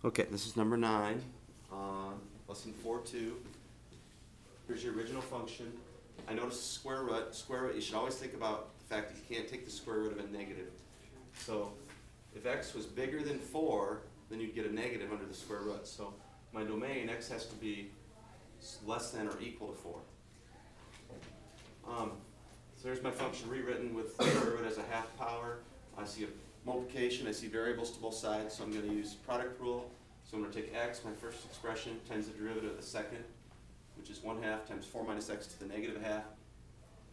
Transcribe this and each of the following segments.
Okay, this is number 9, lesson 4.2. Here's your original function. I noticed square root. Square root, you should always think about the fact that you can't take the square root of a negative. So if x was bigger than 4, then you'd get a negative under the square root. So my domain, x has to be less than or equal to 4. So there's my function rewritten with square root as a half power. I see a multiplication, I see variables to both sides, so I'm going to use product rule. So I'm going to take x, my first expression, times the derivative of the second, which is 1/2 times 4 minus x to the negative half,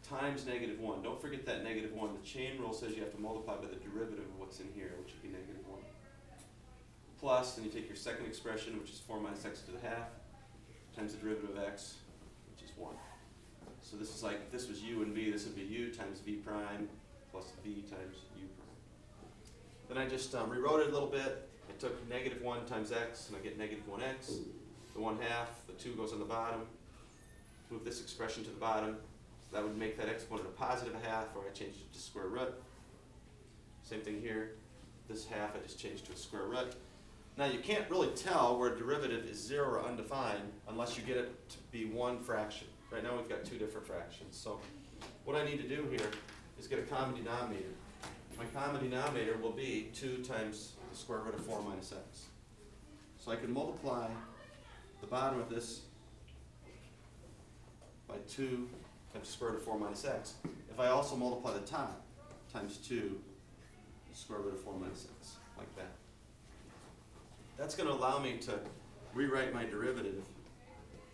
times -1. Don't forget that -1. The chain rule says you have to multiply by the derivative of what's in here, which would be -1. Plus, then you take your second expression, which is 4 minus x to the half, times the derivative of x, which is 1. So this is like, if this was u and v, this would be u times v prime plus v times u prime. Then I just rewrote it a little bit. I took -1 times x, and I get -1x. The 1/2, the 2 goes on the bottom. Move this expression to the bottom. So that would make that exponent a positive half, or I changed it to square root. Same thing here. This half I just changed to a square root. Now you can't really tell where a derivative is 0 or undefined unless you get it to be one fraction. Right now we've got 2 different fractions. So what I need to do here is get a common denominator. My common denominator will be 2 times the square root of 4 minus x. So I can multiply the bottom of this by 2 times the square root of 4 minus x. If I also multiply the top times 2 the square root of 4 minus x, like that. That's going to allow me to rewrite my derivative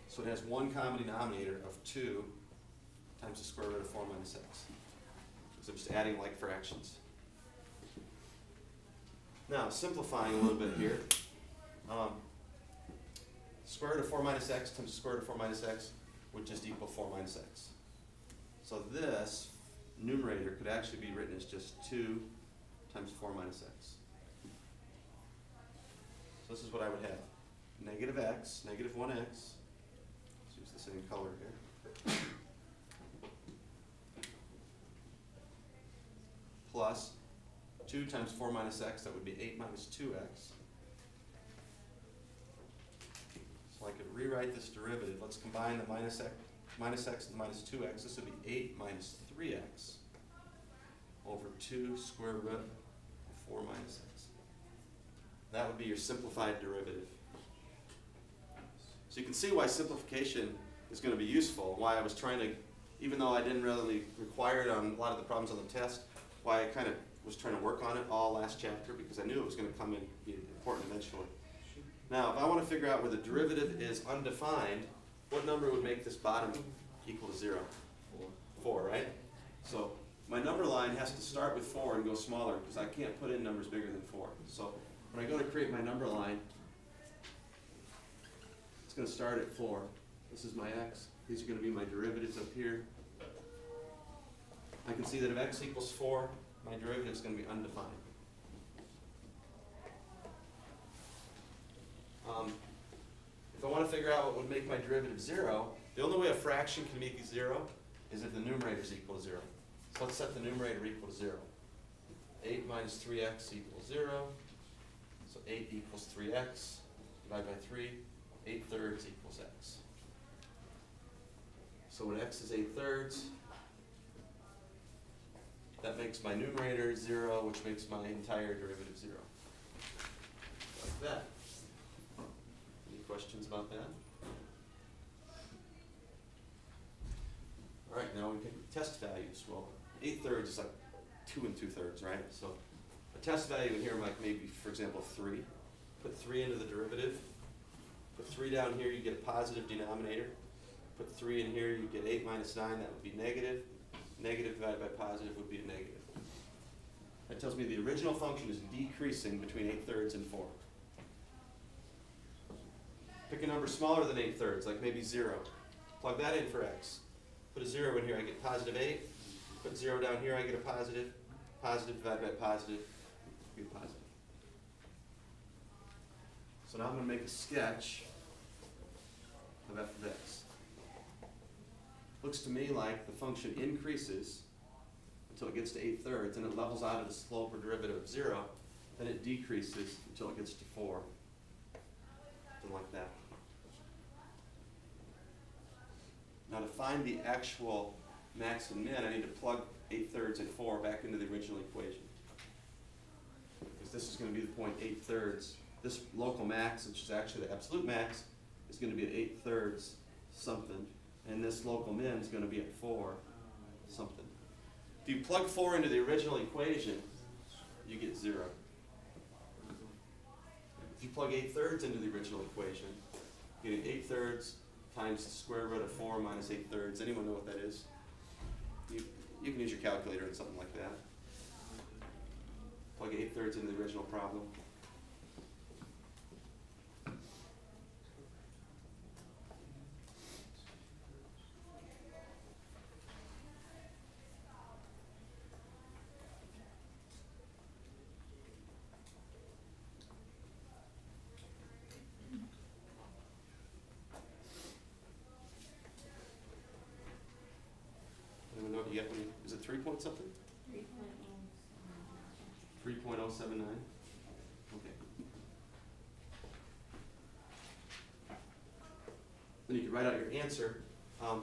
so it has one common denominator of 2 times the square root of 4 minus x. So I'm just adding like fractions. Now, simplifying a little bit here. Square root of 4 minus x times the square root of 4 minus x would just equal 4 minus x. So this numerator could actually be written as just 2 times 4 minus x. So this is what I would have. -x, -1x. Let's use the same color here. Plus 2 times 4 minus x, that would be 8 minus 2x. So I could rewrite this derivative. Let's combine the minus x and the minus 2x. This would be 8 minus 3x over 2 square root of 4 minus x. That would be your simplified derivative. So you can see why simplification is going to be useful, why I was trying to, even though I didn't really require it on a lot of the problems on the test, why I kind of was trying to work on it all last chapter, because I knew it was going to come in and be important eventually. Now, if I want to figure out where the derivative is undefined, what number would make this bottom equal to 0? 4, right? So my number line has to start with 4 and go smaller, because I can't put in numbers bigger than 4. So when I go to create my number line, it's going to start at 4. This is my x. These are going to be my derivatives up here. I can see that if x equals 4, my derivative is going to be undefined. If I want to figure out what would make my derivative 0, the only way a fraction can make it 0 is if the numerator is equal to 0. So let's set the numerator equal to 0. 8 minus 3x equals 0. So 8 equals 3x. Divide by 3. 8/3 equals x. So when x is 8/3, that makes my numerator 0, which makes my entire derivative 0. Like that. Any questions about that? All right, now we can test values. Well, 8/3 is like 2 2/3, right? So a test value in here might maybe, for example, 3. Put 3 into the derivative. Put 3 down here, you get a positive denominator. Put 3 in here, you get 8 minus 9, that would be negative. Negative divided by positive would be a negative. That tells me the original function is decreasing between 8/3 and 4. Pick a number smaller than 8/3, like maybe 0. Plug that in for x. Put a 0 in here, I get positive 8. Put 0 down here, I get a positive. Positive divided by positive would be positive. So now I'm going to make a sketch of f of x. Looks to me like the function increases until it gets to 8/3, and it levels out at a slope or derivative of 0. Then it decreases until it gets to 4. something like that. Now to find the actual max and min, I need to plug 8/3 and 4 back into the original equation. Because this is going to be the point 8/3. This local max, which is actually the absolute max, is going to be at 8/3 something. And this local min is going to be at 4 something. If you plug 4 into the original equation, you get 0. If you plug 8/3 into the original equation, you get 8/3 times the square root of 4 minus 8/3. Anyone know what that is? You can use your calculator and something like that. Plug 8/3 into the original problem. Anyone know what you get when you, is it 3 point something? 3.079. Okay. Then you can write out your answer. And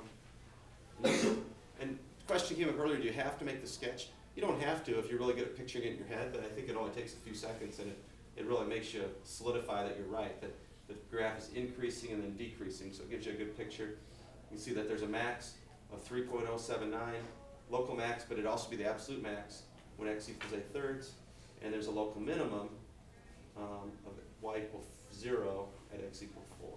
the question came up earlier, do you have to make the sketch? You don't have to if you're really good at picturing it in your head, but I think it only takes a few seconds, and it really makes you solidify that you're right, that the graph is increasing and then decreasing, so it gives you a good picture. You can see that there's a max of 3.079, local max, but it'd also be the absolute max when x equals 8/3, and there's a local minimum of y equals 0 at x equals 4.